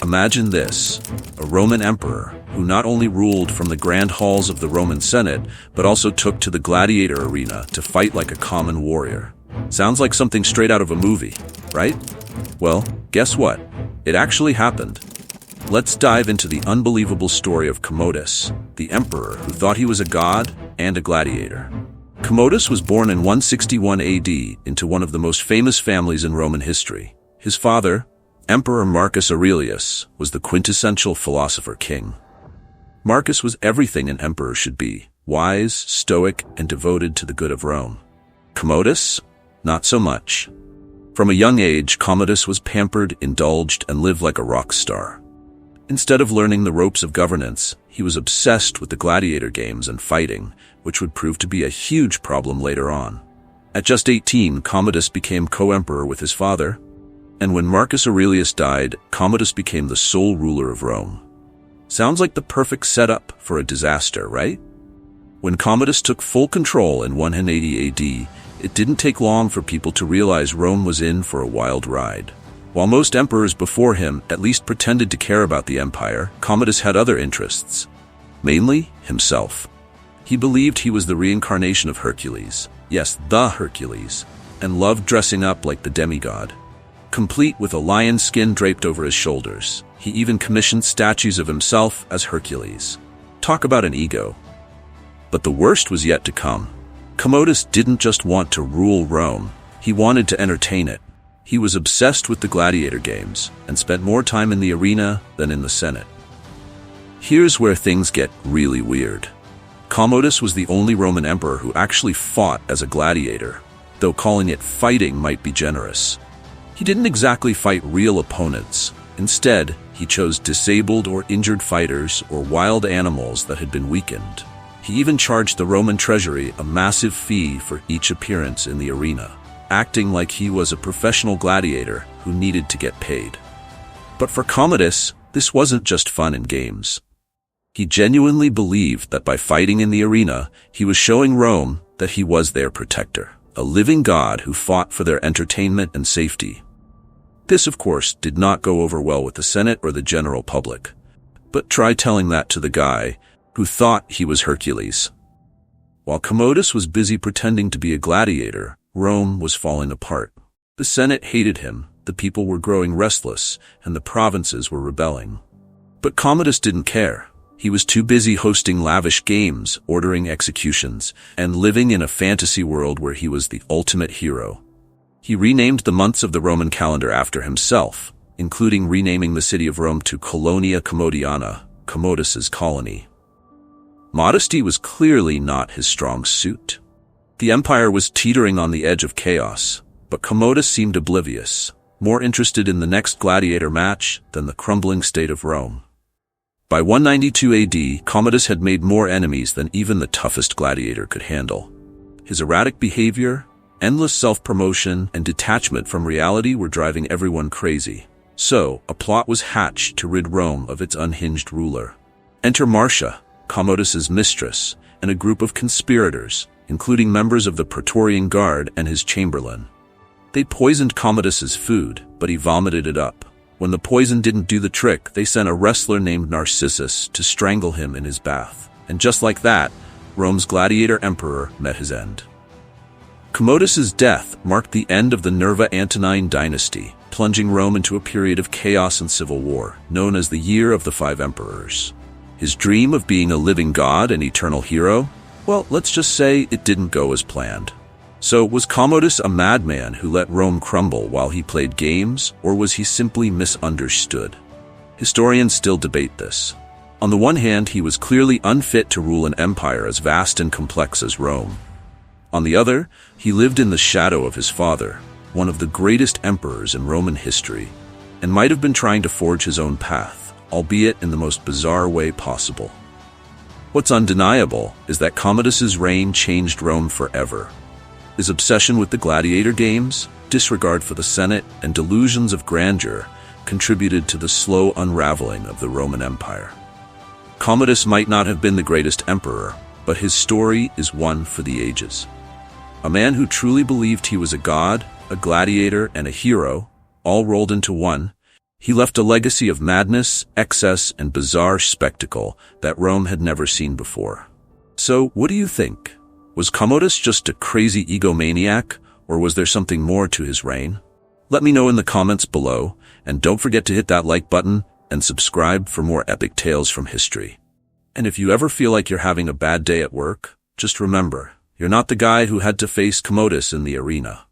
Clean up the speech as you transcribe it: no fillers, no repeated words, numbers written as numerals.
Imagine this, a Roman emperor who not only ruled from the grand halls of the Roman Senate, but also took to the gladiator arena to fight like a common warrior. Sounds like something straight out of a movie, right? Well, guess what? It actually happened. Let's dive into the unbelievable story of Commodus, the emperor who thought he was a god and a gladiator. Commodus was born in 161 AD into one of the most famous families in Roman history. His father, Emperor Marcus Aurelius, was the quintessential philosopher king. Marcus was everything an emperor should be, wise, stoic, and devoted to the good of Rome. Commodus? Not so much. From a young age, Commodus was pampered, indulged, and lived like a rock star. Instead of learning the ropes of governance, he was obsessed with the gladiator games and fighting, which would prove to be a huge problem later on. At just 18, Commodus became co-emperor with his father, and when Marcus Aurelius died, Commodus became the sole ruler of Rome. Sounds like the perfect setup for a disaster, right? When Commodus took full control in 180 AD, it didn't take long for people to realize Rome was in for a wild ride. While most emperors before him at least pretended to care about the empire, Commodus had other interests. Mainly, himself. He believed he was the reincarnation of Hercules. Yes, the Hercules. And loved dressing up like the demigod. Complete with a lion skin draped over his shoulders. He even commissioned statues of himself as Hercules. Talk about an ego. But the worst was yet to come. Commodus didn't just want to rule Rome, he wanted to entertain it. He was obsessed with the gladiator games and spent more time in the arena than in the Senate. Here's where things get really weird. Commodus was the only Roman emperor who actually fought as a gladiator, though calling it fighting might be generous. He didn't exactly fight real opponents. Instead, he chose disabled or injured fighters or wild animals that had been weakened. He even charged the Roman treasury a massive fee for each appearance in the arena, acting like he was a professional gladiator who needed to get paid. But for Commodus, this wasn't just fun and games. He genuinely believed that by fighting in the arena, he was showing Rome that he was their protector, a living god who fought for their entertainment and safety. This, of course, did not go over well with the Senate or the general public. But try telling that to the guy who thought he was Hercules. While Commodus was busy pretending to be a gladiator, Rome was falling apart. The Senate hated him, the people were growing restless, and the provinces were rebelling. But Commodus didn't care. He was too busy hosting lavish games, ordering executions, and living in a fantasy world where he was the ultimate hero. He renamed the months of the Roman calendar after himself, including renaming the city of Rome to Colonia Commodiana, Commodus's colony. Modesty was clearly not his strong suit. The empire was teetering on the edge of chaos, but Commodus seemed oblivious, more interested in the next gladiator match than the crumbling state of Rome. By 192 AD, Commodus had made more enemies than even the toughest gladiator could handle. His erratic behavior, endless self-promotion, and detachment from reality were driving everyone crazy. So, a plot was hatched to rid Rome of its unhinged ruler. Enter Marcia, Commodus's mistress, and a group of conspirators, including members of the Praetorian Guard and his chamberlain. They poisoned Commodus's food, but he vomited it up. When the poison didn't do the trick, they sent a wrestler named Narcissus to strangle him in his bath. And just like that, Rome's gladiator emperor met his end. Commodus's death marked the end of the Nerva Antonine dynasty, plunging Rome into a period of chaos and civil war, known as the Year of the Five Emperors. His dream of being a living god and eternal hero? Well, let's just say it didn't go as planned. So, was Commodus a madman who let Rome crumble while he played games, or was he simply misunderstood? Historians still debate this. On the one hand, he was clearly unfit to rule an empire as vast and complex as Rome. On the other, he lived in the shadow of his father, one of the greatest emperors in Roman history, and might have been trying to forge his own path, albeit in the most bizarre way possible. What's undeniable is that Commodus's reign changed Rome forever. His obsession with the gladiator games, disregard for the Senate, and delusions of grandeur contributed to the slow unraveling of the Roman Empire. Commodus might not have been the greatest emperor, but his story is one for the ages. A man who truly believed he was a god, a gladiator, and a hero, all rolled into one. He left a legacy of madness, excess, and bizarre spectacle that Rome had never seen before. So, what do you think? Was Commodus just a crazy egomaniac, or was there something more to his reign? Let me know in the comments below, and don't forget to hit that like button and subscribe for more epic tales from history. And if you ever feel like you're having a bad day at work, just remember, you're not the guy who had to face Commodus in the arena.